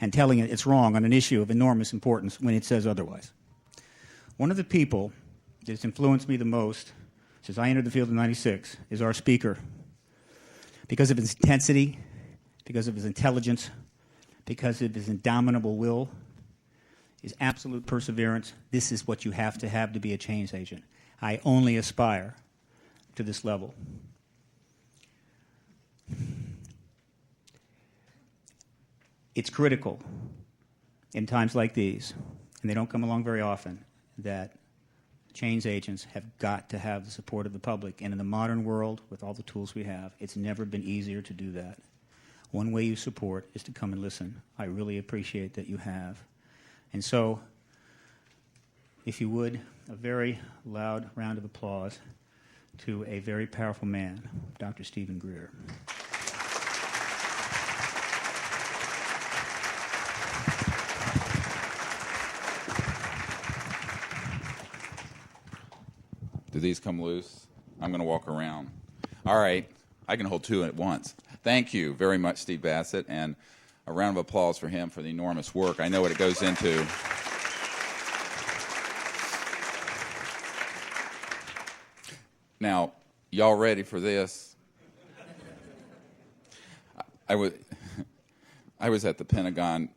and telling it it's wrong on an issue of enormous importance when it says otherwise. One of the people that's influenced me the most since I entered the field in '96 is our speaker. Because of his intensity, because of his intelligence, because of his indomitable will, his absolute perseverance, this is what you have to be a change agent. I only aspire to this level. It's critical in times like these, and they don't come along very often, that change agents have got to have the support of the public. And in the modern world, with all the tools we have, it's never been easier to do that. One way you support is to come and listen. I really appreciate that you have. And so, if you would, a very loud round of applause to a very powerful man, Dr. Stephen Greer. Do these come loose? I'm going to walk around. All right. I can hold two at once. Thank you very much, Steve Bassett, and a round of applause for him for the enormous work. I know what it goes into. Now, y'all ready for this? I was at the Pentagon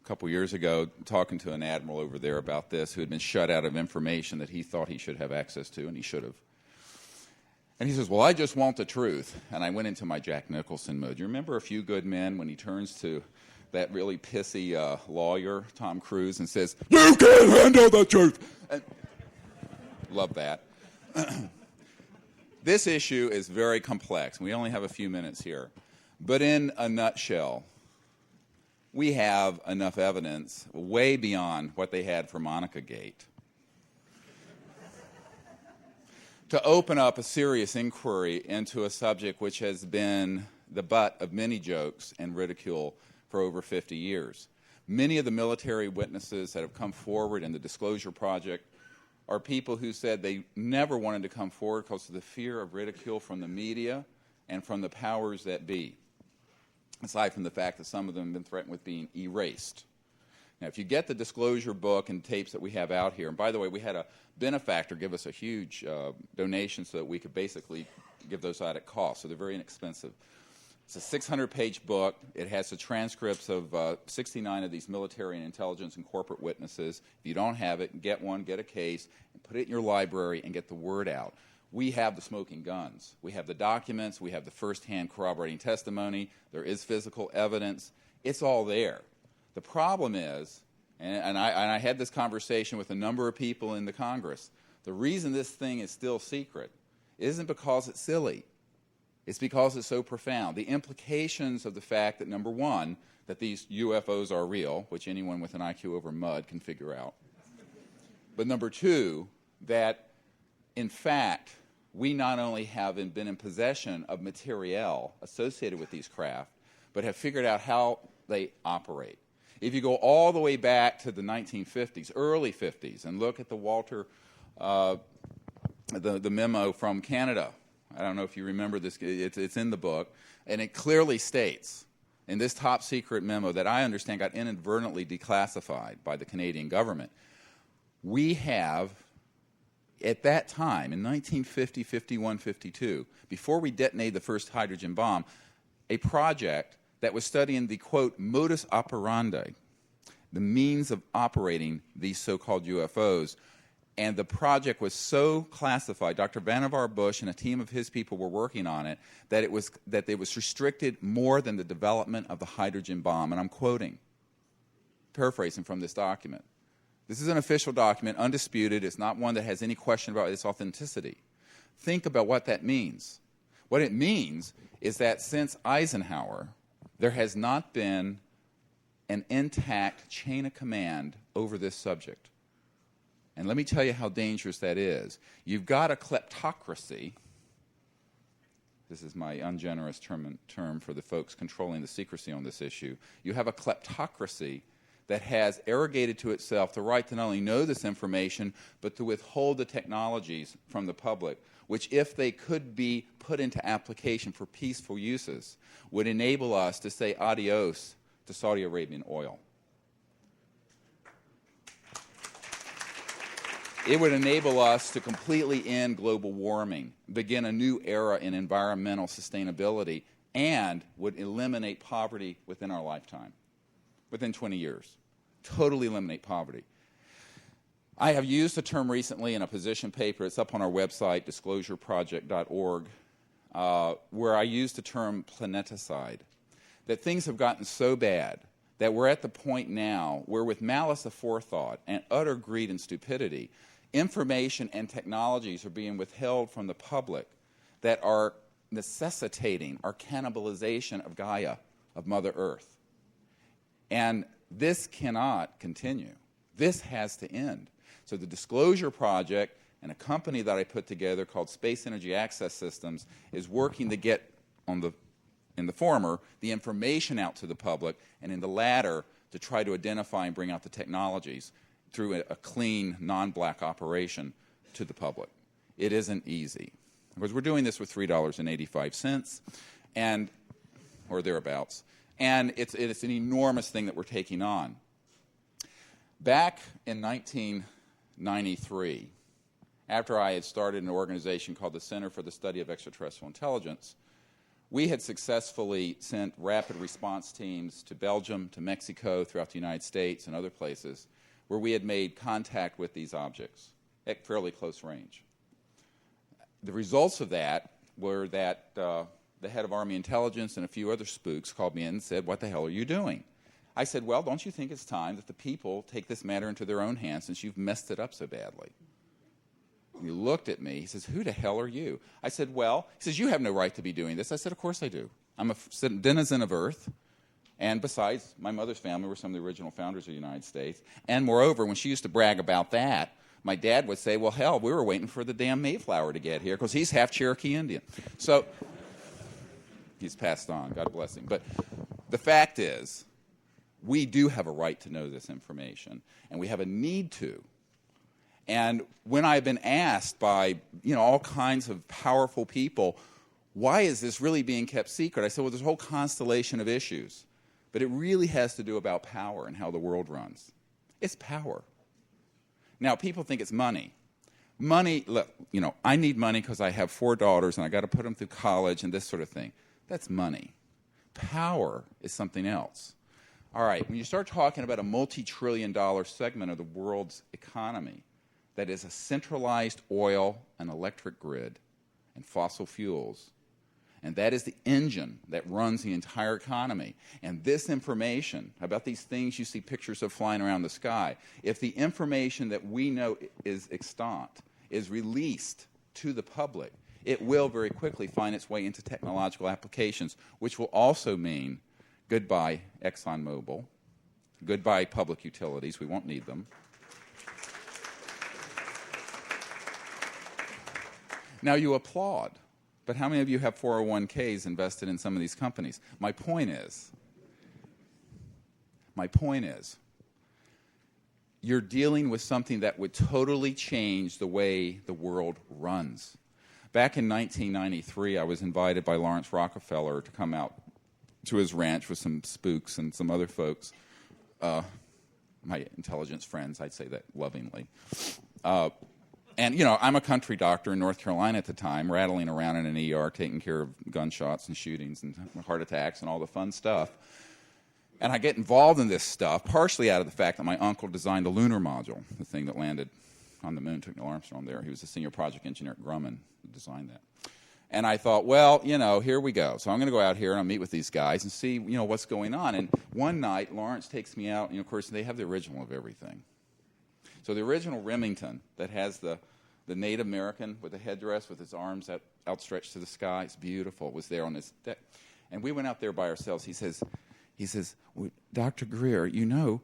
a couple years ago talking to an admiral over there about this who had been shut out of information that he thought he should have access to, and he should have. And he says, well, I just want the truth. And I went into my Jack Nicholson mode. You remember A Few Good Men when he turns to that really pissy lawyer, Tom Cruise, and says, you can't handle the truth. And love that. This issue is very complex. We only have a few minutes here. But in a nutshell, we have enough evidence way beyond what they had for Monica Gate to open up a serious inquiry into a subject which has been the butt of many jokes and ridicule for over 50 years. Many of the military witnesses that have come forward in the Disclosure Project are people who said they never wanted to come forward because of the fear of ridicule from the media and from the powers that be, aside from the fact that some of them have been threatened with being erased. Now, if you get the Disclosure book and tapes that we have out here, and by the way, we had a benefactor give us a huge donation so that we could basically give those out at cost, so they're very inexpensive. It's a 600-page book. It has the transcripts of 69 of these military and intelligence and corporate witnesses. If you don't have it, get one, get a case, and put it in your library and get the word out. We have the smoking guns. We have the documents. We have the first-hand corroborating testimony. There is physical evidence. It's all there. The problem is, and I had this conversation with a number of people in the Congress, the reason this thing is still secret isn't because it's silly. It's because it's so profound. The implications of the fact that, number one, that these UFOs are real, which anyone with an IQ over mud can figure out. But number two, that, in fact, we not only have been in possession of materiel associated with these craft, but have figured out how they operate. If you go all the way back to the 1950s, early 50s, and look at the Walter, the memo from Canada, I don't know if you remember this, it's in the book, and it clearly states in this top secret memo that I understand got inadvertently declassified by the Canadian government, we have, at that time, in 1950, 51, 52, before we detonated the first hydrogen bomb, a project that was studying the, quote, modus operandi, the means of operating these so-called UFOs. And the project was so classified, Dr. Vannevar Bush and a team of his people were working on it, that it was restricted more than the development of the hydrogen bomb. And I'm quoting, paraphrasing from this document. This is an official document, undisputed. It's not one that has any question about its authenticity. Think about what that means. What it means is that since Eisenhower, there has not been an intact chain of command over this subject. And let me tell you how dangerous that is. You've got a kleptocracy. This is my ungenerous term for the folks controlling the secrecy on this issue. You have a kleptocracy that has arrogated to itself the right to not only know this information, but to withhold the technologies from the public, which, if they could be put into application for peaceful uses, would enable us to say adios to Saudi Arabian oil. It would enable us to completely end global warming, begin a new era in environmental sustainability, and would eliminate poverty within our lifetime, within 20 years. Totally eliminate poverty. I have used the term recently in a position paper. It's up on our website, disclosureproject.org, where I used the term planeticide, that things have gotten so bad that we're at the point now where, with malice aforethought and utter greed and stupidity, information and technologies are being withheld from the public that are necessitating our cannibalization of Gaia, of Mother Earth. And this cannot continue. This has to end. So the Disclosure Project and a company that I put together called Space Energy Access Systems is working to get, in the former, the information out to the public, and in the latter, to try to identify and bring out the technologies through a clean, non-black operation to the public. It isn't easy. Because we're doing this with $3.85, or thereabouts, and it's an enormous thing that we're taking on. Back in 1993, after I had started an organization called the Center for the Study of Extraterrestrial Intelligence, we had successfully sent rapid response teams to Belgium, to Mexico, throughout the United States and other places, where we had made contact with these objects at fairly close range. The results of that were that the head of Army Intelligence and a few other spooks called me in and said, "What the hell are you doing?" I said, "Well, don't you think it's time that the people take this matter into their own hands since you've messed it up so badly?" And he looked at me. He says, "Who the hell are you?" I said, "Well," he says, "you have no right to be doing this." I said, "Of course I do. I'm a denizen of Earth. And besides, my mother's family were some of the original founders of the United States. And moreover, when she used to brag about that, my dad would say, well, hell, we were waiting for the damn Mayflower to get here because he's half Cherokee Indian." So he's passed on. God bless him. But the fact is, we do have a right to know this information, and we have a need to. And when I've been asked by all kinds of powerful people, why is this really being kept secret? I said, well, there's a whole constellation of issues. But it really has to do about power and how the world runs. It's power. Now, people think it's money. Money, look, I need money because I have 4 daughters and I got to put them through college and this sort of thing. That's money. Power is something else. All right, when you start talking about a multi-trillion-dollar segment of the world's economy that is a centralized oil and electric grid and fossil fuels, and that is the engine that runs the entire economy. And this information about these things you see pictures of flying around the sky, if the information that we know is extant is released to the public, it will very quickly find its way into technological applications, which will also mean goodbye ExxonMobil, goodbye public utilities. We won't need them. Now you applaud. But how many of you have 401ks invested in some of these companies? My point is, you're dealing with something that would totally change the way the world runs. Back in 1993, I was invited by Lawrence Rockefeller to come out to his ranch with some spooks and some other folks, my intelligence friends, I'd say that lovingly. And, I'm a country doctor in North Carolina at the time, rattling around in an ER, taking care of gunshots and shootings and heart attacks and all the fun stuff. And I get involved in this stuff, partially out of the fact that my uncle designed the lunar module, the thing that landed on the moon, took Neil Armstrong there. He was a senior project engineer at Grumman who designed that. And I thought, well, here we go. So I'm going to go out here and I'll meet with these guys and see, what's going on. And one night, Lawrence takes me out, and, of course, they have the original of everything. So the original Remington that has the Native American with the headdress with his arms outstretched to the sky, it's beautiful, was there on this deck. And we went out there by ourselves. He says, well, Dr. Greer, you know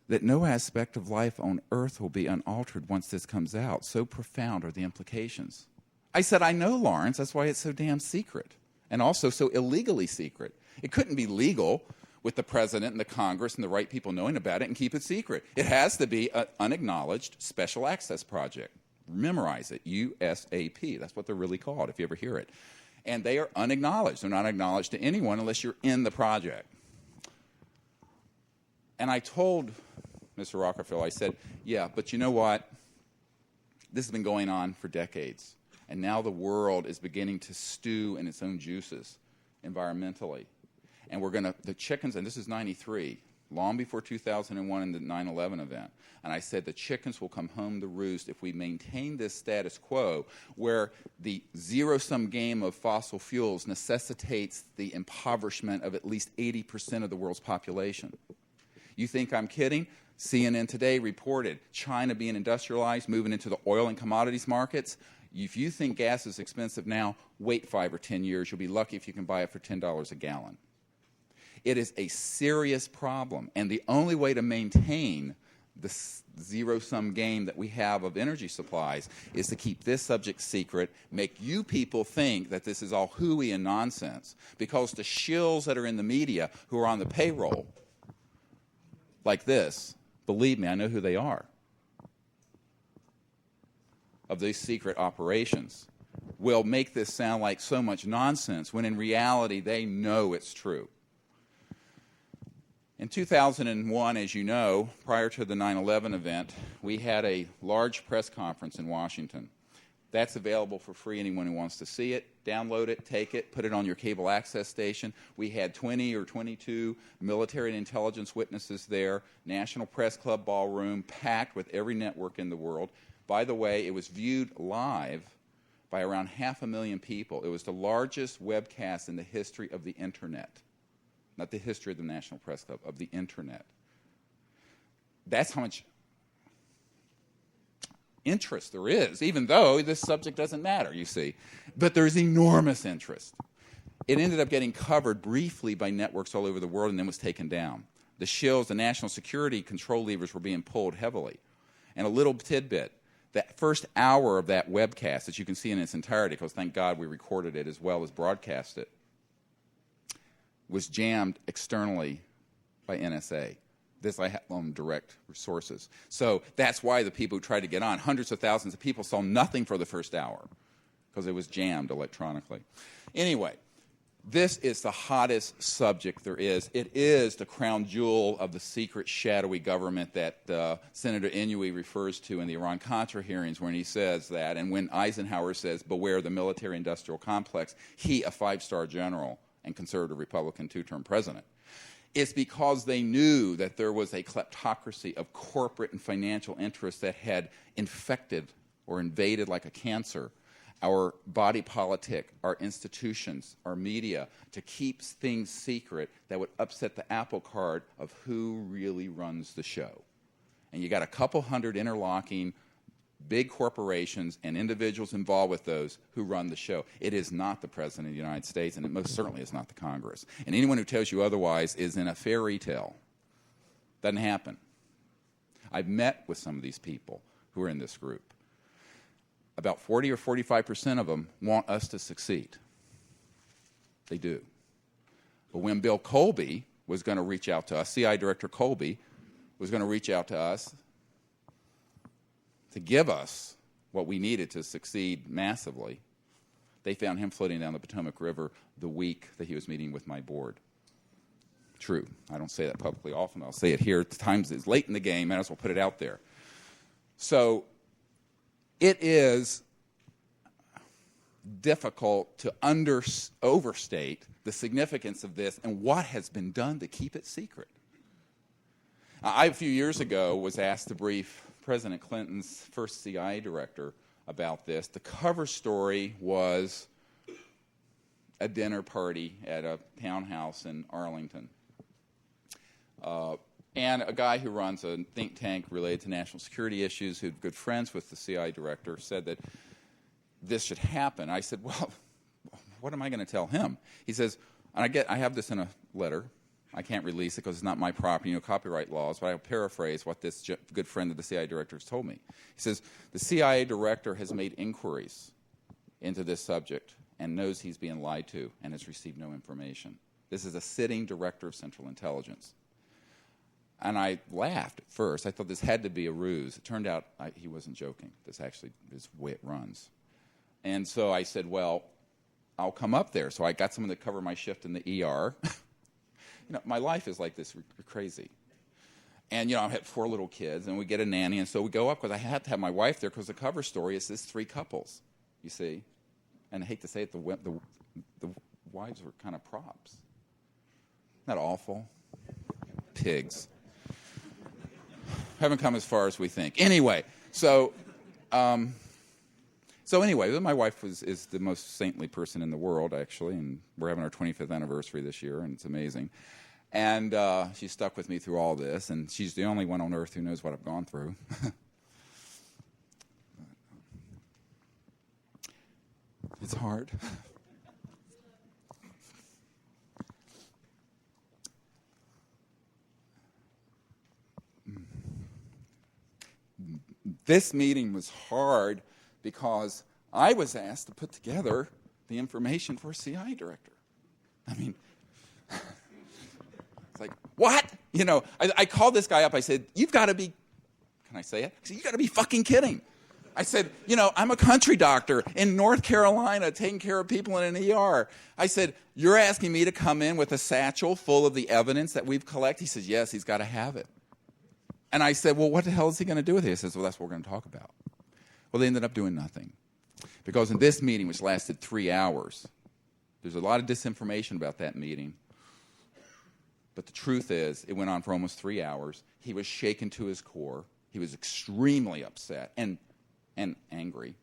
that no aspect of life on Earth will be unaltered once this comes out. So profound are the implications. I said, I know, Lawrence. That's why it's so damn secret, and also so illegally secret. It couldn't be legal with the president and the Congress and the right people knowing about it and keep it secret. It has to be an unacknowledged special access project. Memorize it, USAP. That's what they're really called, if you ever hear it. And they are unacknowledged. They're not acknowledged to anyone unless you're in the project. And I told Mr. Rockefeller, I said, yeah, but you know what? This has been going on for decades. And now the world is beginning to stew in its own juices environmentally. And we're going to, the chickens, and this is 93, long before 2001 and the 9/11 event. And I said the chickens will come home to roost if we maintain this status quo where the zero-sum game of fossil fuels necessitates the impoverishment of at least 80% of the world's population. You think I'm kidding? CNN today reported China being industrialized, moving into the oil and commodities markets. If you think gas is expensive now, wait 5 or 10 years. You'll be lucky if you can buy it for $10 a gallon. It is a serious problem, and the only way to maintain the zero-sum game that we have of energy supplies is to keep this subject secret, make you people think that this is all hooey and nonsense, because the shills that are in the media who are on the payroll, like this, believe me, I know who they are, of these secret operations, will make this sound like so much nonsense when in reality they know it's true. In 2001, as you know, prior to the 9/11 event, we had a large press conference in Washington. That's available for free. Anyone who wants to see it, download it, take it, put it on your cable access station. We had 20 or 22 military and intelligence witnesses there, National Press Club ballroom, packed with every network in the world. By the way, it was viewed live by around 500,000 people. It was the largest webcast in the history of the Internet. Not the history of the National Press Club, of the Internet. That's how much interest there is, even though this subject doesn't matter, you see. But there's enormous interest. It ended up getting covered briefly by networks all over the world and then was taken down. The shills, the national security control levers were being pulled heavily. And a little tidbit, that first hour of that webcast that you can see in its entirety, because thank God we recorded it as well as broadcast it, was jammed externally by NSA. This I have on direct sources. So that's why the people who tried to get on, hundreds of thousands of people, saw nothing for the first hour because it was jammed electronically. Anyway, this is the hottest subject there is. It is the crown jewel of the secret, shadowy government that Senator Inouye refers to in the Iran-Contra hearings when he says that, and when Eisenhower says, beware the military-industrial complex, he, a 5-star general and conservative Republican 2-term president. It's because they knew that there was a kleptocracy of corporate and financial interests that had infected or invaded like a cancer our body politic, our institutions, our media, to keep things secret that would upset the apple cart of who really runs the show. And you got a couple hundred interlocking big corporations and individuals involved with those who run the show. It is not the President of the United States, and it most certainly is not the Congress. And anyone who tells you otherwise is in a fairy tale. Doesn't happen. I've met with some of these people who are in this group. About 40 or 45% of them want us to succeed. They do. But when Bill Colby was going to reach out to us, CIA Director Colby was going to reach out to us to give us what we needed to succeed massively, they found him floating down the Potomac River the week that he was meeting with my board. True. I don't say that publicly often. I'll say it here. At times it's late in the game. I might as well put it out there. So it is difficult to overstate the significance of this and what has been done to keep it secret. I, a few years ago, was asked to brief President Clinton's first CIA director about this. The cover story was a dinner party at a townhouse in Arlington. And a guy who runs a think tank related to national security issues, who's good friends with the CIA director, said that this should happen. I said, well, what am I going to tell him? He says, and I have this in a letter. I can't release it because it's not my property, copyright laws, but I'll paraphrase what this good friend of the CIA director has told me. He says, the CIA director has made inquiries into this subject and knows he's being lied to and has received no information. This is a sitting director of Central Intelligence. And I laughed at first. I thought this had to be a ruse. It turned out he wasn't joking. This actually is the way it runs. And so I said, well, I'll come up there. So I got someone to cover my shift in the ER. My life is like this, crazy. And, I had 4 little kids, and we get a nanny, and so we go up because I had to have my wife there because the cover story is this 3 couples, you see. And I hate to say it, the wives were kind of props. Isn't that awful? Pigs. Haven't come as far as we think. Anyway, so anyway, my wife is the most saintly person in the world, actually, and we're having our 25th anniversary this year, and it's amazing. And she's stuck with me through all this, and she's the only one on earth who knows what I've gone through. It's hard. This meeting was hard because I was asked to put together the information for a CI director. I mean, it's like, what? I called this guy up. I said, you've got to be, can I say it? I said, you've got to be fucking kidding. I said, I'm a country doctor in North Carolina taking care of people in an ER. I said, you're asking me to come in with a satchel full of the evidence that we've collected? He says, yes, he's got to have it. And I said, well, what the hell is he going to do with it? He says, well, that's what we're going to talk about. Well, they ended up doing nothing. Because in this meeting, which lasted 3 hours, there's a lot of disinformation about that meeting. But the truth is, it went on for almost 3 hours. He was shaken to his core. He was extremely upset and angry.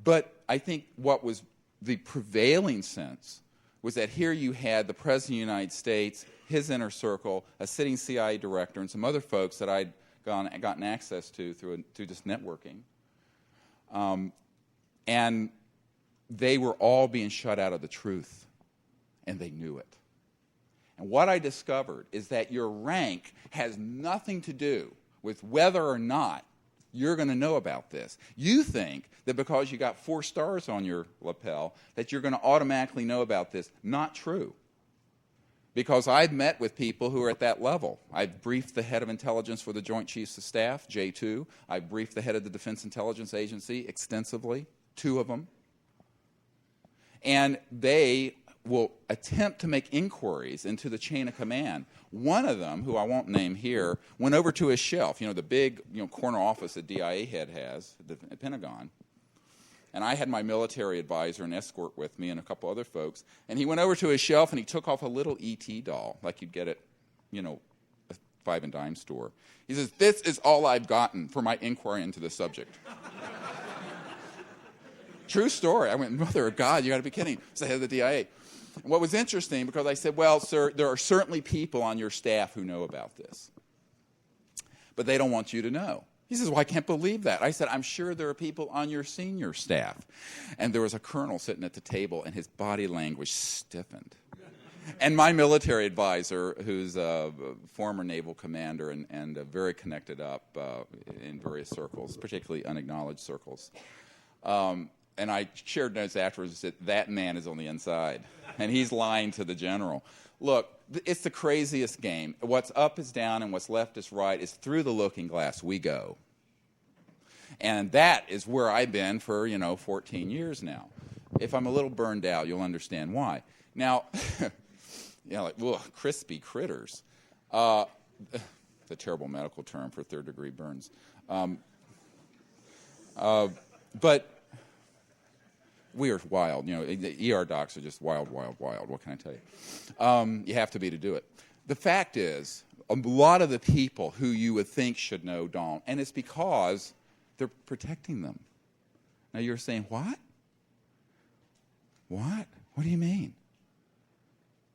But I think what was the prevailing sense was that here you had the President of the United States, his inner circle, a sitting CIA director, and some other folks that I'd gotten access to through just networking. And they were all being shut out of the truth, and they knew it. And what I discovered is that your rank has nothing to do with whether or not you're going to know about this. You think that because you got 4 stars on your lapel that you're going to automatically know about this. Not true. Because I've met with people who are at that level. I've briefed the head of intelligence for the Joint Chiefs of Staff, J2. I've briefed the head of the Defense Intelligence Agency extensively, 2 of them. And they will attempt to make inquiries into the chain of command. One of them, who I won't name here, went over to his shelf, the big corner office that DIA head has at the Pentagon. And I had my military advisor and escort with me and a couple other folks. And he went over to his shelf and he took off a little E.T. doll, like you'd get at, a 5 and dime store. He says, this is all I've gotten for my inquiry into the subject. True story. I went, Mother of God, you got to be kidding. It's the head of the DIA. And what was interesting, because I said, well, sir, there are certainly people on your staff who know about this. But they don't want you to know. He says, well, I can't believe that. I said, I'm sure there are people on your senior staff. And there was a colonel sitting at the table, and his body language stiffened. And my military advisor, who's a former naval commander and very connected up in various circles, particularly unacknowledged circles, and I shared notes afterwards and said, that man is on the inside, and he's lying to the general. Look, it's the craziest game. What's up is down and what's left is right. It's through the looking glass we go. And that is where I've been for, 14 years now. If I'm a little burned out, you'll understand why. Now, crispy critters. It's a terrible medical term for third-degree burns. But we are wild. The ER docs are just wild, wild, wild. What can I tell you? You have to be to do it. The fact is, a lot of the people who you would think should know don't, and it's because they're protecting them. Now you're saying, what? What? What do you mean?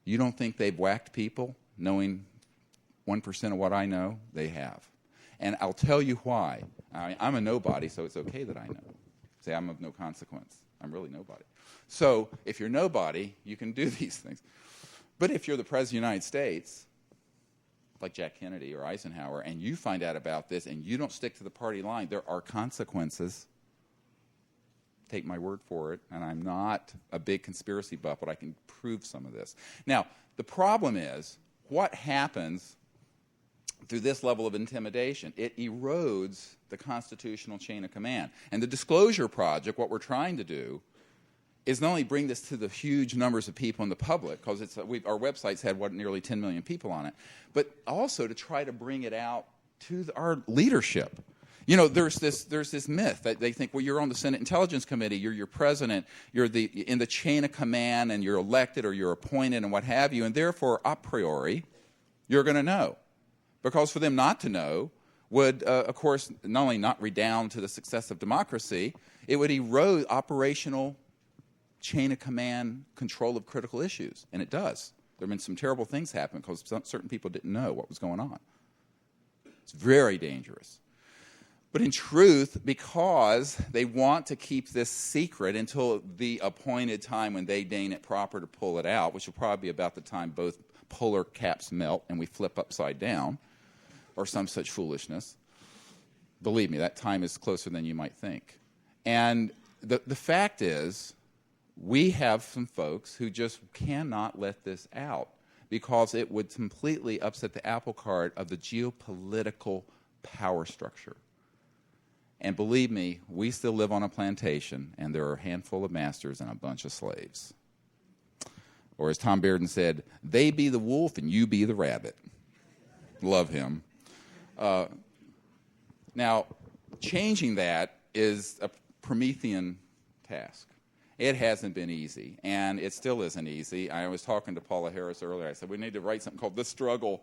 You don't think they've whacked people knowing 1% of what I know? They have. And I'll tell you why. I'm a nobody, so it's okay that I know. Say I'm of no consequence. I'm really nobody. So if you're nobody, you can do these things. But if you're the President of the United States, like Jack Kennedy or Eisenhower, and you find out about this and you don't stick to the party line, there are consequences. Take my word for it, and I'm not a big conspiracy buff, but I can prove some of this. Now, the problem is, what happens through this level of intimidation? It erodes the constitutional chain of command. And the Disclosure Project, what we're trying to do, is not only bring this to the huge numbers of people in the public, because our website's had nearly 10 million people on it, but also to try to bring it out to our leadership. You know, there's this myth that they think, well, you're on the Senate Intelligence Committee, you're your president, you're in the chain of command, and you're elected or you're appointed and what have you, and therefore, a priori, you're going to know. Because for them not to know would, of course, not only not redound to the success of democracy, it would erode operational chain of command control of critical issues. And it does. There have been some terrible things happen because certain people didn't know what was going on. It's very dangerous. But in truth, because they want to keep this secret until the appointed time when they deem it proper to pull it out, which will probably be about the time both polar caps melt and we flip upside down, or some such foolishness. Believe me, that time is closer than you might think. And the fact is, we have some folks who just cannot let this out because it would completely upset the apple cart of the geopolitical power structure. And believe me, we still live on a plantation, and there are a handful of masters and a bunch of slaves. Or as Tom Bearden said, they be the wolf and you be the rabbit. Love him. Now, changing that is a Promethean task. It hasn't been easy, and it still isn't easy. I was talking to Paula Harris earlier. I said, we need to write something called The Struggle.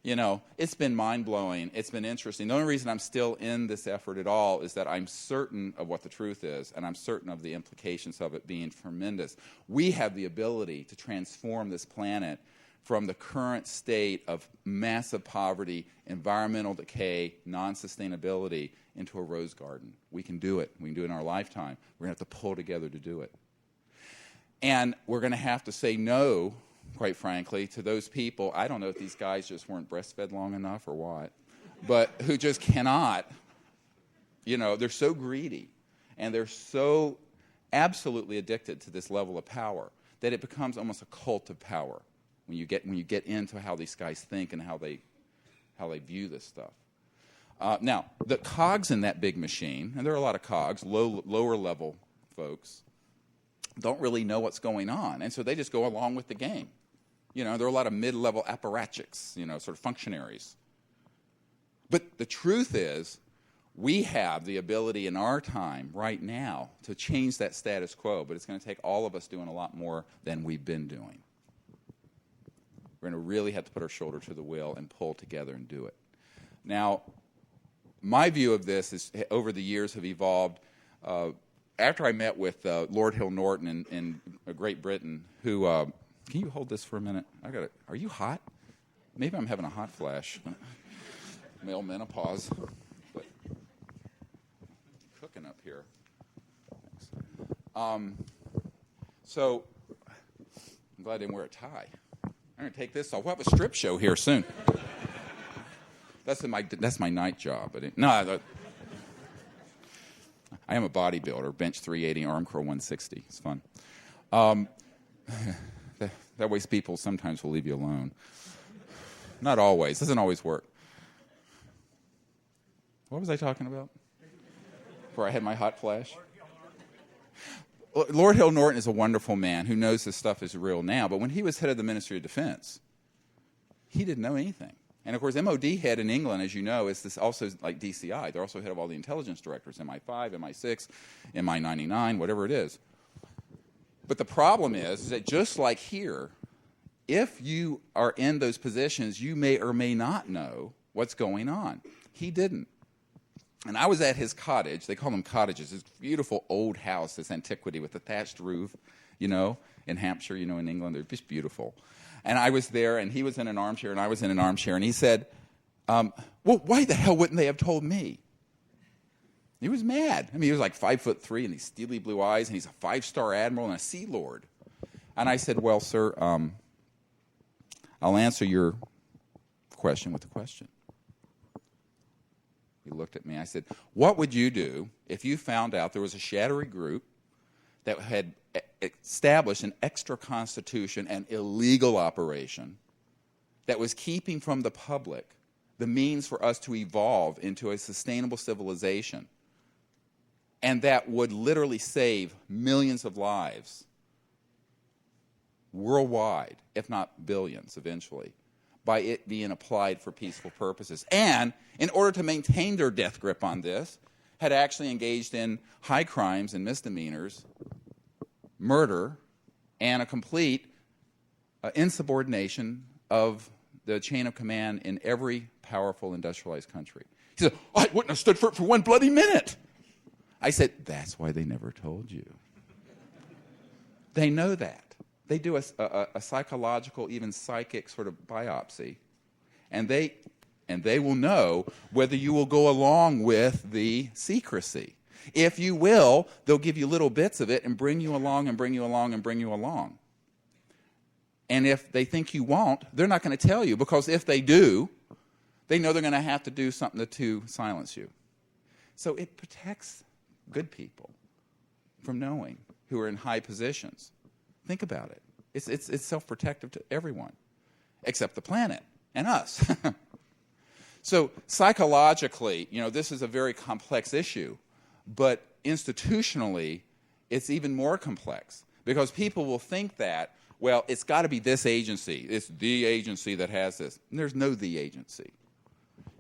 You know, it's been mind-blowing. It's been interesting. The only reason I'm still in this effort at all is that I'm certain of what the truth is, and I'm certain of the implications of it being tremendous. We have the ability to transform this planet from the current state of massive poverty, environmental decay, non-sustainability into a rose garden. We can do it. We can do it in our lifetime. We're going to have to pull together to do it. And we're going to have to say no, quite frankly, to those people. I don't know if these guys just weren't breastfed long enough or what, but who just cannot, you know, they're so greedy and they're so absolutely addicted to this level of power that it becomes almost a cult of power. When you get into how these guys think and how they view this stuff. Now, the cogs in that big machine, and there are a lot of cogs, lower level folks, don't really know what's going on, and so they just go along with the game. You know, there are a lot of mid-level apparatchiks, you know, sort of functionaries. But the truth is, we have the ability in our time right now to change that status quo, but it's going to take all of us doing a lot more than we've been doing. We're going to really have to put our shoulder to the wheel and pull together and do it. Now, my view of this is over the years have evolved. After I met with Lord Hill Norton in Great Britain, who can you hold this for a minute? Are you hot? Maybe I'm having a hot flash. Male menopause. But cooking up here. So I'm glad I didn't wear a tie. I'm going to take this off. We'll have a strip show here soon. That's my night job. But I am a bodybuilder, bench 380, arm curl 160. It's fun. That way people sometimes will leave you alone. Not always. Doesn't always work. What was I talking about? Before I had my hot flash? Lord Hill Norton is a wonderful man who knows this stuff is real now, but when he was head of the Ministry of Defense, he didn't know anything. And, of course, MOD head in England, as you know, is this also like DCI. They're also head of all the intelligence directors, MI5, MI6, MI99, whatever it is. But the problem is that just like here, if you are in those positions, you may or may not know what's going on. He didn't. And I was at his cottage. They call them cottages. This beautiful old house, this antiquity with a thatched roof, you know, in Hampshire, you know, in England. They're just beautiful. And I was there, and he was in an armchair, and I was in an armchair. And he said, well, why the hell wouldn't they have told me? He was mad. I mean, he was like 5'3" and these steely blue eyes, and he's a 5-star admiral and a sea lord. And I said, well, sir, I'll answer your question with a question. He looked at me. I said, what would you do if you found out there was a shadowy group that had established an extra constitution and illegal operation that was keeping from the public the means for us to evolve into a sustainable civilization and that would literally save millions of lives worldwide, if not billions eventually, by it being applied for peaceful purposes. And in order to maintain their death grip on this, had actually engaged in high crimes and misdemeanors, murder, and a complete insubordination of the chain of command in every powerful industrialized country. He said, I wouldn't have stood for it for one bloody minute. I said, that's why they never told you. They know that. They do a psychological, even psychic sort of biopsy, and they will know whether you will go along with the secrecy. If you will, they'll give you little bits of it and bring you along and bring you along and bring you along. And if they think you won't, they're not going to tell you, because if they do, they know they're going to have to do something to silence you. So it protects good people from knowing, who are in high positions. Think about it. It's self-protective to everyone, except the planet and us. So psychologically, this is a very complex issue, but institutionally, it's even more complex, because people will think that, well, it's got to be this agency. It's the agency that has this. And there's no the agency.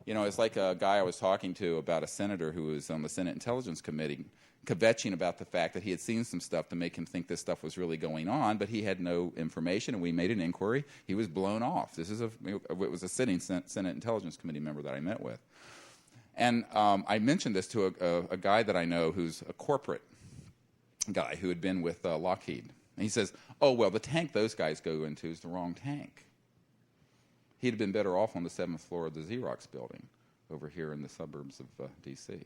It's like a guy I was talking to about a senator who was on the Senate Intelligence Committee, kvetching about the fact that he had seen some stuff to make him think this stuff was really going on, but he had no information, and we made an inquiry. He was blown off. It was a sitting Senate Intelligence Committee member that I met with. And I mentioned this to a guy that I know who's a corporate guy who had been with Lockheed. And he says, oh, well, the tank those guys go into is the wrong tank. He'd have been better off on the 7th floor of the Xerox building over here in the suburbs of D.C.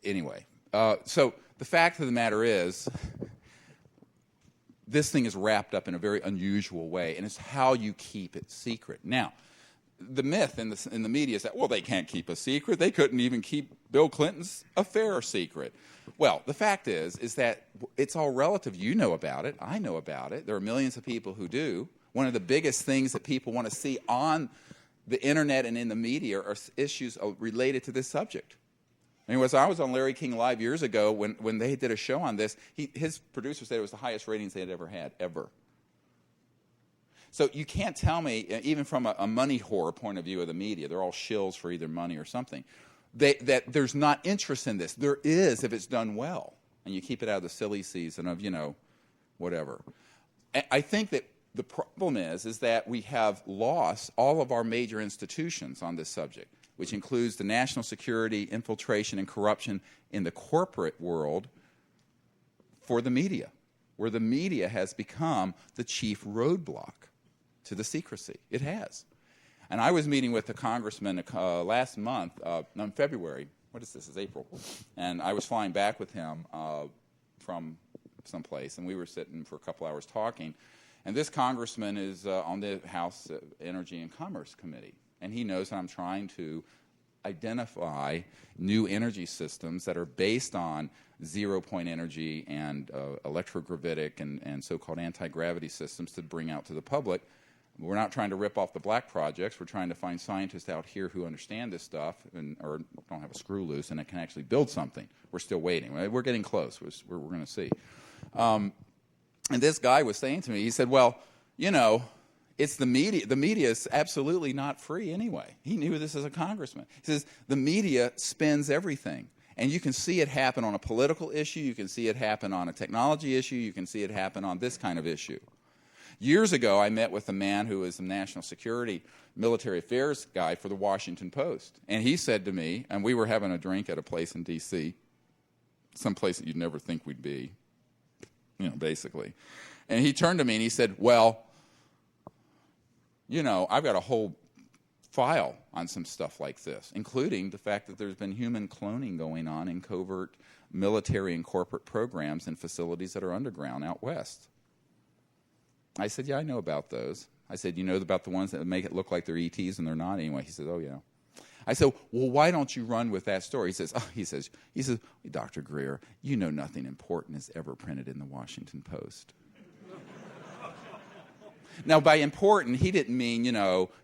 Anyway, so the fact of the matter is, this thing is wrapped up in a very unusual way, and it's how you keep it secret. Now, the myth in the media is that, well, they can't keep a secret. They couldn't even keep Bill Clinton's affair secret. Well, the fact is that it's all relative. You know about it. I know about it. There are millions of people who do. One of the biggest things that people want to see on the internet and in the media are issues related to this subject. I was on Larry King Live years ago when they did a show on this. His producer said it was the highest ratings they had ever had, ever. So you can't tell me, even from a money whore point of view of the media, they're all shills for either money or something, that there's not interest in this. There is if it's done well, and you keep it out of the silly season of, whatever. I think that the problem is that we have lost all of our major institutions on this subject, which includes the national security, infiltration, and corruption in the corporate world for the media, where the media has become the chief roadblock to the secrecy. It has. And I was meeting with a congressman last month, in February. What is this? It's April. And I was flying back with him from someplace, and we were sitting for a couple hours talking. And this congressman is on the House Energy and Commerce Committee. And he knows that I'm trying to identify new energy systems that are based on zero-point energy and electrogravitic and so-called anti-gravity systems to bring out to the public. We're not trying to rip off the black projects. We're trying to find scientists out here who understand this stuff or don't have a screw loose and that can actually build something. We're still waiting. We're getting close. We're going to see. And this guy was saying to me, he said, well, it's the media. The media is absolutely not free anyway. He knew this as a congressman. He says the media spins everything. And you can see it happen on a political issue. You can see it happen on a technology issue. You can see it happen on this kind of issue. Years ago, I met with a man who was a national security, military affairs guy for the Washington Post. And he said to me, and we were having a drink at a place in D.C., some place that you'd never think we'd be, basically. And he turned to me and he said, well, I've got a whole file on some stuff like this, including the fact that there's been human cloning going on in covert military and corporate programs in facilities that are underground out west. I said, yeah, I know about those. I said, you know about the ones that make it look like they're ETs and they're not anyway? He said, oh, yeah. I said, well, why don't you run with that story? He says, Dr. Greer, you know nothing important is ever printed in the Washington Post. Now, by important, he didn't mean,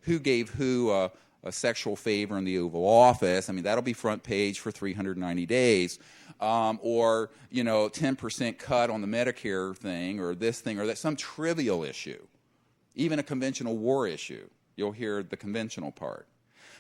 who gave who a sexual favor in the Oval Office. I mean, that'll be front page for 390 days. Or, 10% cut on the Medicare thing, or this thing, or that, some trivial issue. Even a conventional war issue. You'll hear the conventional part.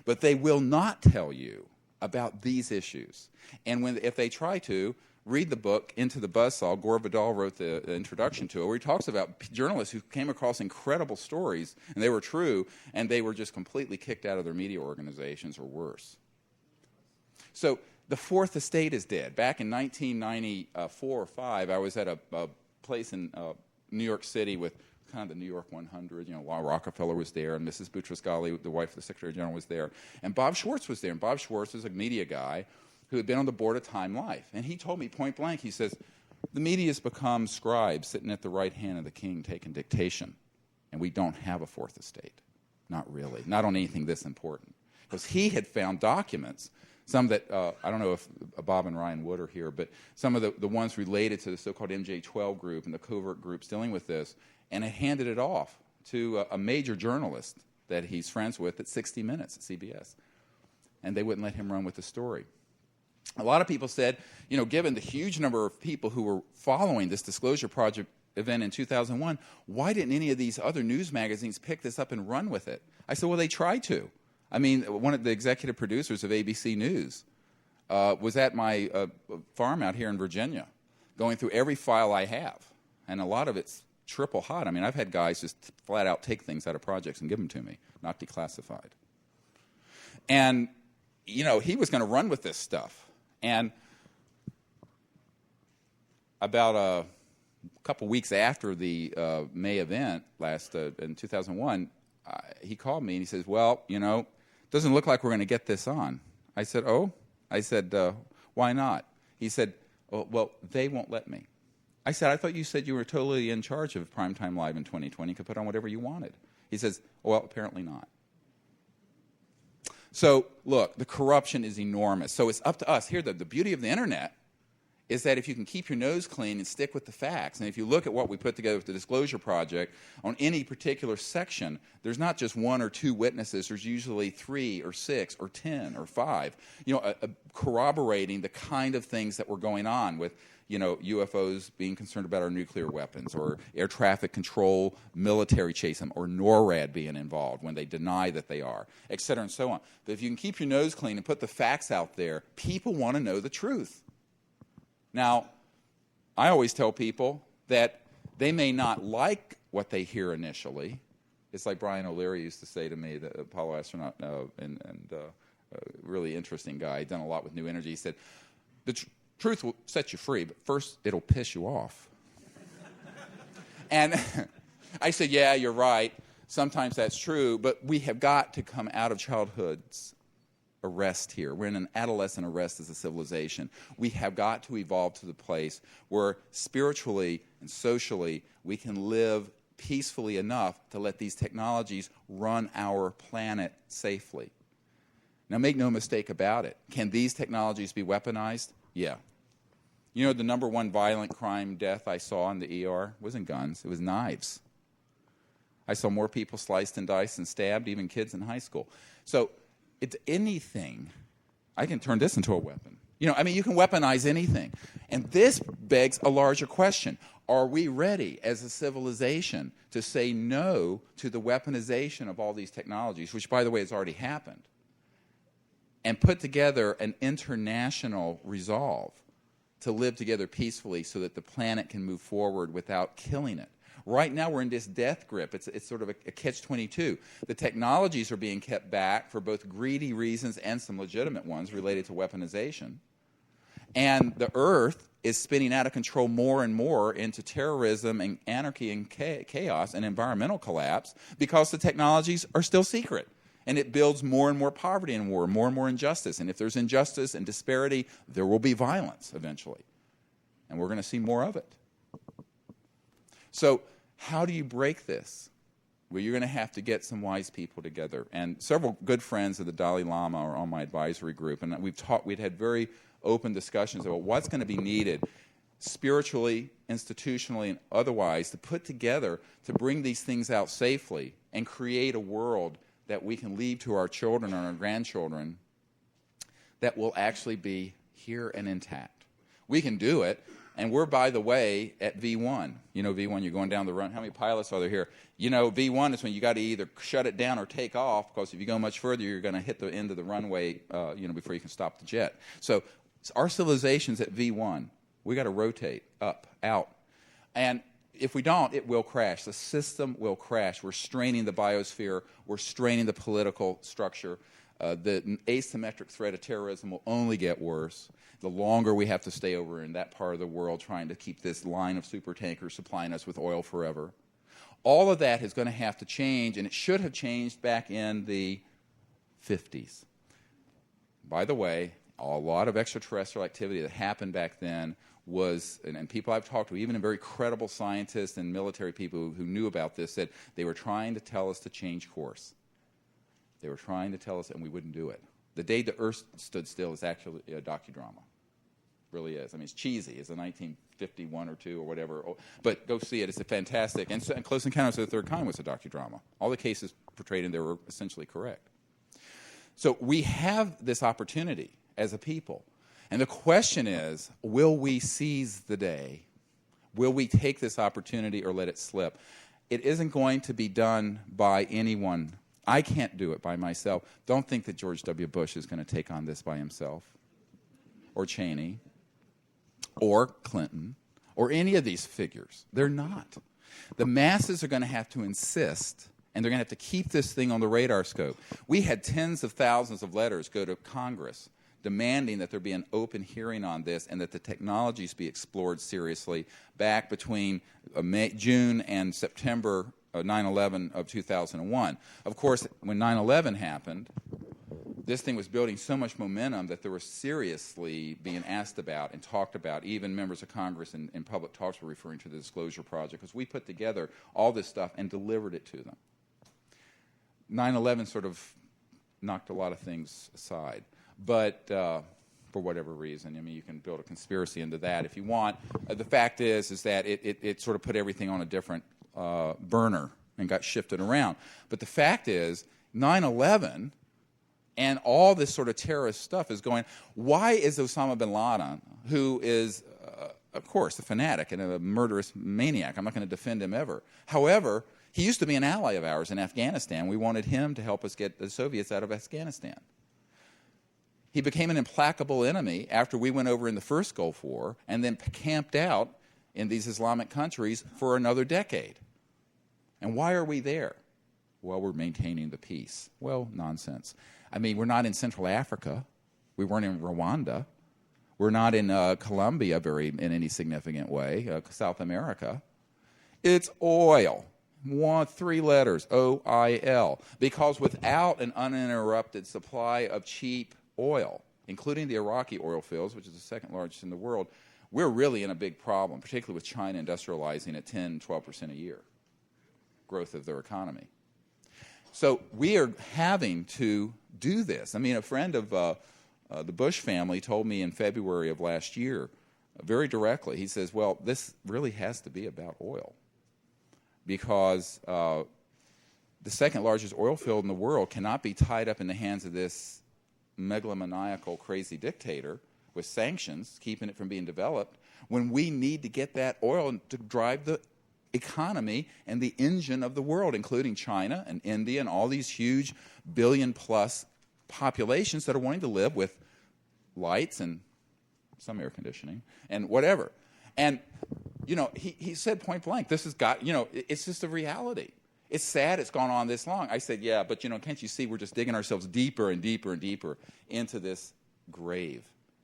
But they will not tell you about these issues. And if they try to, read the book, Into the Buzzsaw. Gore Vidal wrote the introduction to it, where he talks about journalists who came across incredible stories, and they were true, and they were just completely kicked out of their media organizations or worse. So the Fourth Estate is dead. Back in 1994 or 5, I was at a place in New York City with kind of the New York 100. while Rockefeller was there, and Mrs. Boutros-Ghali, the wife of the Secretary General, was there. And Bob Schwartz was there. And Bob Schwartz is a media guy who had been on the board of Time Life. And he told me point blank, he says, the media has become scribes sitting at the right hand of the king taking dictation. And we don't have a Fourth Estate. Not really. Not on anything this important. Because he had found documents, some that, I don't know if Bob and Ryan Wood are here, but some of the ones related to the so-called MJ-12 group and the covert groups dealing with this, and had handed it off to a major journalist that he's friends with at 60 Minutes at CBS. And they wouldn't let him run with the story. A lot of people said, given the huge number of people who were following this Disclosure Project event in 2001, why didn't any of these other news magazines pick this up and run with it? I said, well, they tried to. I mean, one of the executive producers of ABC News was at my farm out here in Virginia, going through every file I have. And a lot of it's triple hot. I mean, I've had guys just flat out take things out of projects and give them to me, not declassified. And, he was going to run with this stuff. And about a couple weeks after the May event in 2001, he called me and he says, well, doesn't look like we're going to get this on. I said, oh? I said, why not? He said, well, they won't let me. I said, I thought you said you were totally in charge of Primetime Live in 2020. You could put on whatever you wanted. He says, well, apparently not. So, look, the corruption is enormous. So it's up to us. Here, the beauty of the Internet is that if you can keep your nose clean and stick with the facts, and if you look at what we put together with the Disclosure Project, on any particular section, there's not just one or two witnesses. There's usually 3 or 6 or 10 or 5, corroborating the kind of things that were going on with, UFOs being concerned about our nuclear weapons, or air traffic control, military chase them, or NORAD being involved when they deny that they are, et cetera, and so on. But if you can keep your nose clean and put the facts out there, people want to know the truth. Now, I always tell people that they may not like what they hear initially. It's like Brian O'Leary used to say to me, the Apollo astronaut, and really interesting guy, he'd done a lot with New Energy. He said, the truth will set you free, but first it'll piss you off. And I said, yeah, you're right. Sometimes that's true, but we have got to come out of childhood's arrest here. We're in an adolescent arrest as a civilization. We have got to evolve to the place where spiritually and socially we can live peacefully enough to let these technologies run our planet safely. Now, make no mistake about it. Can these technologies be weaponized? Yeah. The number one violent crime death I saw in the ER wasn't guns, it was knives. I saw more people sliced and diced and stabbed, even kids in high school. So it's anything. I can turn this into a weapon. You can weaponize anything. And this begs a larger question. Are we ready as a civilization to say no to the weaponization of all these technologies, which, by the way, has already happened, and put together an international resolve to live together peacefully so that the planet can move forward without killing it? Right now, we're in this death grip. It's sort of a catch-22. The technologies are being kept back for both greedy reasons and some legitimate ones related to weaponization. And the Earth is spinning out of control more and more into terrorism and anarchy and chaos and environmental collapse because the technologies are still secret. And it builds more and more poverty and war, more and more injustice. And if there's injustice and disparity, there will be violence eventually. And we're going to see more of it. So how do you break this? Well, you're going to have to get some wise people together. And several good friends of the Dalai Lama are on my advisory group. And we'd had very open discussions about what's going to be needed spiritually, institutionally, and otherwise to put together to bring these things out safely and create a world that we can leave to our children and our grandchildren that will actually be here and intact. We can do it, and we're, by the way, at V1. You know V1, you're going down the run. How many pilots are there here? You know, V1 is when you got to either shut it down or take off, because if you go much further, you're going to hit the end of the runway, before you can stop the jet. So our civilization's at V1. We got to rotate up, out. And if we don't, it will crash. The system will crash. We're straining the biosphere. We're straining the political structure. The asymmetric threat of terrorism will only get worse the longer we have to stay over in that part of the world trying to keep this line of supertankers supplying us with oil forever. All of that is going to have to change, and it should have changed back in the 50s. By the way, a lot of extraterrestrial activity that happened back then was, and people I've talked to, even very credible scientists and military people who knew about this, said they were trying to tell us to change course. They were trying to tell us, and we wouldn't do it. The Day the Earth Stood Still is actually a docudrama. It really is. I mean, it's cheesy. It's a 1951 or 2 or whatever. But go see it. It's a fantastic. And Close Encounters of the Third Kind was a docudrama. All the cases portrayed in there were essentially correct. So we have this opportunity as a people. And the question is, will we seize the day? Will we take this opportunity or let it slip? It isn't going to be done by anyone. I can't do it by myself. Don't think that George W. Bush is going to take on this by himself, or Cheney, or Clinton, or any of these figures. They're not. The masses are going to have to insist, and they're going to have to keep this thing on the radar scope. We had tens of thousands of letters go to Congress demanding that there be an open hearing on this and that the technologies be explored seriously back between June and September 9/11 of 2001. Of course, when 9/11 happened, this thing was building so much momentum that there was seriously being asked about and talked about. Even members of Congress in public talks were referring to the Disclosure Project, because we put together all this stuff and delivered it to them. 9/11 sort of knocked a lot of things aside. But for whatever reason, I mean, you can build a conspiracy into that if you want. The fact is that it sort of put everything on a different burner and got shifted around. But the fact is, 9/11 and all this sort of terrorist stuff is going. Why is Osama bin Laden, who is, of course, a fanatic and a murderous maniac, I'm not going to defend him ever. However, he used to be an ally of ours in Afghanistan. We wanted him to help us get the Soviets out of Afghanistan. He became an implacable enemy after we went over in the first Gulf War and then camped out in these Islamic countries for another decade. And why are we there? Well, we're maintaining the peace. Well, nonsense. I mean, we're not in Central Africa. We weren't in Rwanda. We're not in Colombia in any significant way, South America. It's oil. 3 letters, O-I-L. Because without an uninterrupted supply of cheap oil, including the Iraqi oil fields, which is the second largest in the world, we're really in a big problem, particularly with China industrializing at 10, 12% a year growth of their economy. So we are having to do this. I mean, a friend of the Bush family told me in February of last year, very directly, he says, well, this really has to be about oil, because the second largest oil field in the world cannot be tied up in the hands of this megalomaniacal, crazy dictator with sanctions, keeping it from being developed, when we need to get that oil to drive the economy and the engine of the world, including China and India and all these huge billion-plus populations that are wanting to live with lights and some air conditioning and whatever. And, you know, he said point blank, this has got, you know, it's just a reality. It's sad it's gone on this long. I said, yeah, but, you know, can't you see we're just digging ourselves deeper and deeper and deeper into this grave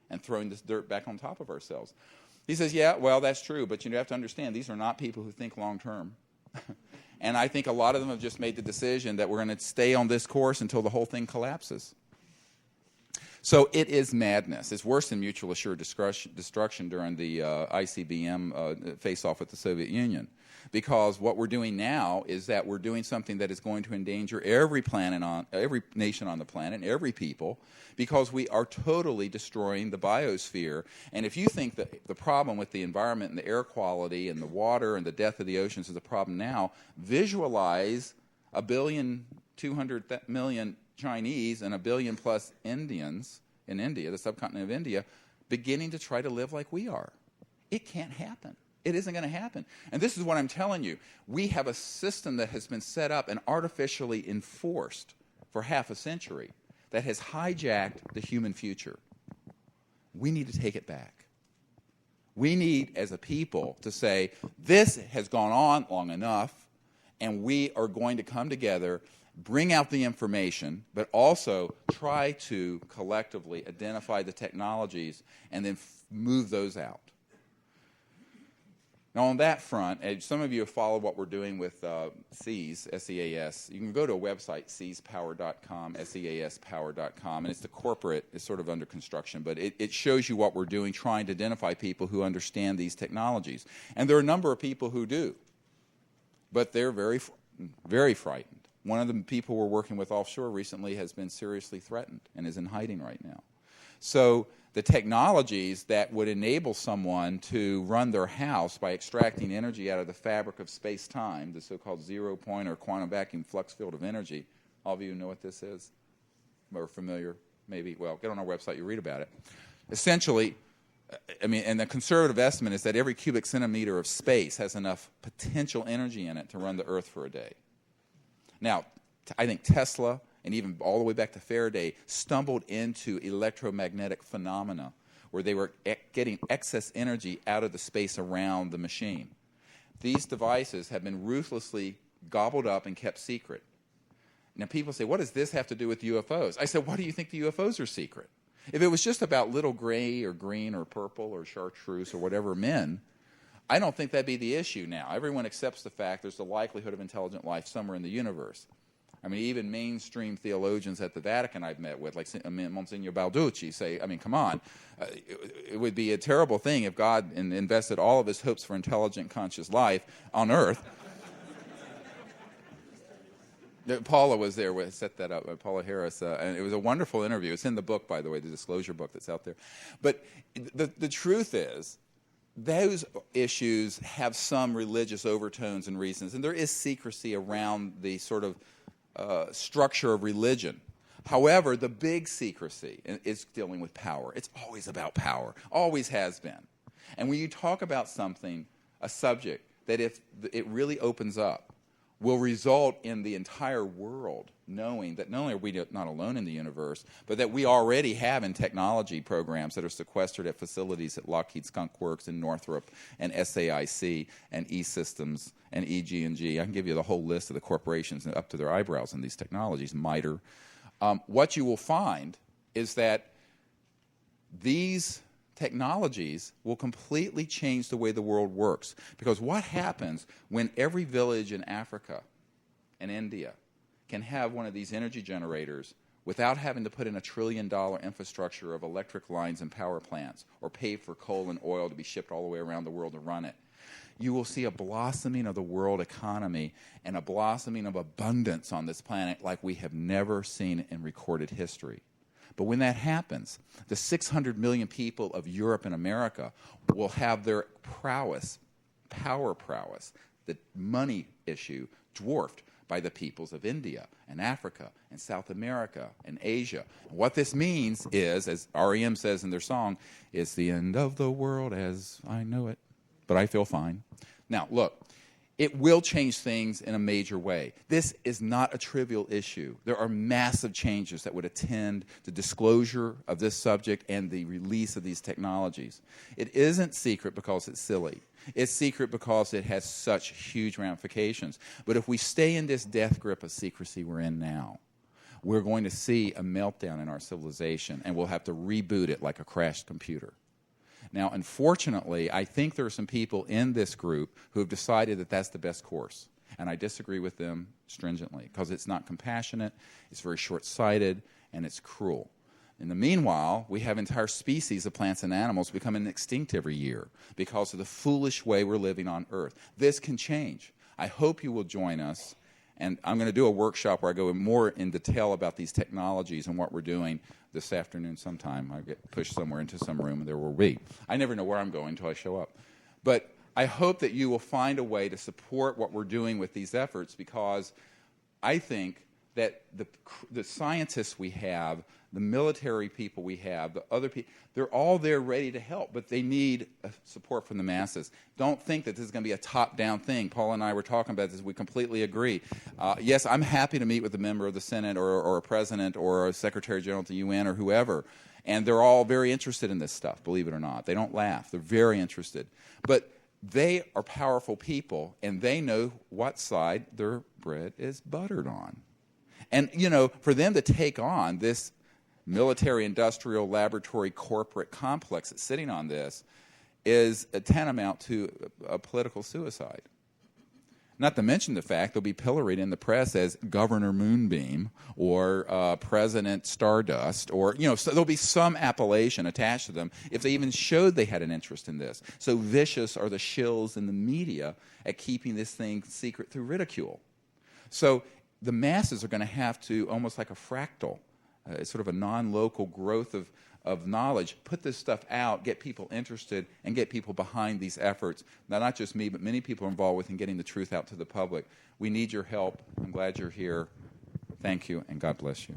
and throwing this dirt back on top of ourselves? He says, yeah, well, that's true, but you have to understand, these are not people who think long term. And I think a lot of them have just made the decision that we're going to stay on this course until the whole thing collapses. So it is madness. It's worse than mutual assured destruction during the ICBM face-off with the Soviet Union. Because what we're doing now is that we're doing something that is going to endanger every nation on the planet, and every people, because we are totally destroying the biosphere. And if you think that the problem with the environment and the air quality and the water and the death of the oceans is a problem now, visualize 1 billion 200 million Chinese and a billion plus Indians in India, the subcontinent of India, beginning to try to live like we are. It can't happen. It isn't going to happen. And this is what I'm telling you. We have a system that has been set up and artificially enforced for half a century that has hijacked the human future. We need to take it back. We need, as a people, to say, this has gone on long enough, and we are going to come together, bring out the information, but also try to collectively identify the technologies and then move those out. Now, on that front, as some of you have followed what we're doing with SEAS, S-E-A-S, you can go to a website, seaspower.com, seaspower.com, and it's the corporate, it's sort of under construction, but it shows you what we're doing, trying to identify people who understand these technologies. And there are a number of people who do, but they're very, very frightened. One of the people we're working with offshore recently has been seriously threatened and is in hiding right now. So the technologies that would enable someone to run their house by extracting energy out of the fabric of space-time, the so-called zero-point or quantum vacuum flux field of energy, all of you know what this is? Or familiar, maybe? Well, get on our website, you read about it. Essentially, I mean, and the conservative estimate is that every cubic centimeter of space has enough potential energy in it to run the Earth for a day. Now, I think Tesla and even all the way back to Faraday, stumbled into electromagnetic phenomena where they were getting excess energy out of the space around the machine. These devices have been ruthlessly gobbled up and kept secret. Now people say, what does this have to do with UFOs? I said, why do you think the UFOs are secret? If it was just about little gray or green or purple or chartreuse or whatever men, I don't think that'd be the issue now. Everyone accepts the fact there's the likelihood of intelligent life somewhere in the universe. I mean, even mainstream theologians at the Vatican I've met with, like Monsignor Balducci, say, I mean, come on. It would be a terrible thing if God invested all of his hopes for intelligent, conscious life on Earth. Paula was there, set that up, Paula Harris, and it was a wonderful interview. It's in the book, by the way, the disclosure book that's out there. But the truth is, those issues have some religious overtones and reasons, and there is secrecy around the sort of structure of religion. However, the big secrecy is dealing with power. It's always about power, always has been. And when you talk about something, a subject, that if it really opens up, will result in the entire world knowing that not only are we not alone in the universe, but that we already have in technology programs that are sequestered at facilities at Lockheed Skunk Works and Northrop and SAIC and E-Systems and EG&G. I can give you the whole list of the corporations up to their eyebrows in these technologies, MITRE. What you will find is that these technologies will completely change the way the world works. Because what happens when every village in Africa and India can have one of these energy generators without having to put in $1 trillion infrastructure of electric lines and power plants or pay for coal and oil to be shipped all the way around the world to run it? You will see a blossoming of the world economy and a blossoming of abundance on this planet like we have never seen in recorded history. But when that happens, the 600 million people of Europe and America will have their prowess, power prowess, the money issue, dwarfed by the peoples of India and Africa and South America and Asia. And what this means is, as REM says in their song, it's the end of the world as I know it, but I feel fine. Now, look. It will change things in a major way. This is not a trivial issue. There are massive changes that would attend the disclosure of this subject and the release of these technologies. It isn't secret because it's silly. It's secret because it has such huge ramifications. But if we stay in this death grip of secrecy we're in now, we're going to see a meltdown in our civilization, and we'll have to reboot it like a crashed computer. Now, unfortunately, I think there are some people in this group who have decided that that's the best course. And I disagree with them stringently because it's not compassionate, it's very short-sighted, and it's cruel. In the meanwhile, we have entire species of plants and animals becoming extinct every year because of the foolish way we're living on Earth. This can change. I hope you will join us. And I'm going to do a workshop where I go more in detail about these technologies and what we're doing this afternoon sometime. I get pushed somewhere into some room, and there will be. I never know where I'm going until I show up. But I hope that you will find a way to support what we're doing with these efforts, because I think that the scientists we have, the military people we have, the other people, they're all there ready to help, but they need support from the masses. Don't think that this is going to be a top-down thing. Paul and I were talking about this. We completely agree. Yes, I'm happy to meet with a member of the Senate or a president or a secretary general at the UN or whoever, and they're all very interested in this stuff, believe it or not. They don't laugh. They're very interested. But they are powerful people, and they know what side their bread is buttered on. And, you know, for them to take on this military, industrial, laboratory, corporate complex that's sitting on this is a tantamount to a political suicide. Not to mention the fact they'll be pilloried in the press as Governor Moonbeam or President Stardust, or, you know, so there'll be some appellation attached to them if they even showed they had an interest in this. So vicious are the shills in the media at keeping this thing secret through ridicule. So the masses are going to have to, almost like a fractal, it's sort of a non-local growth of knowledge, put this stuff out, get people interested, and get people behind these efforts. Now, not just me, but many people are involved with in getting the truth out to the public. We need your help. I'm glad you're here. Thank you, and God bless you.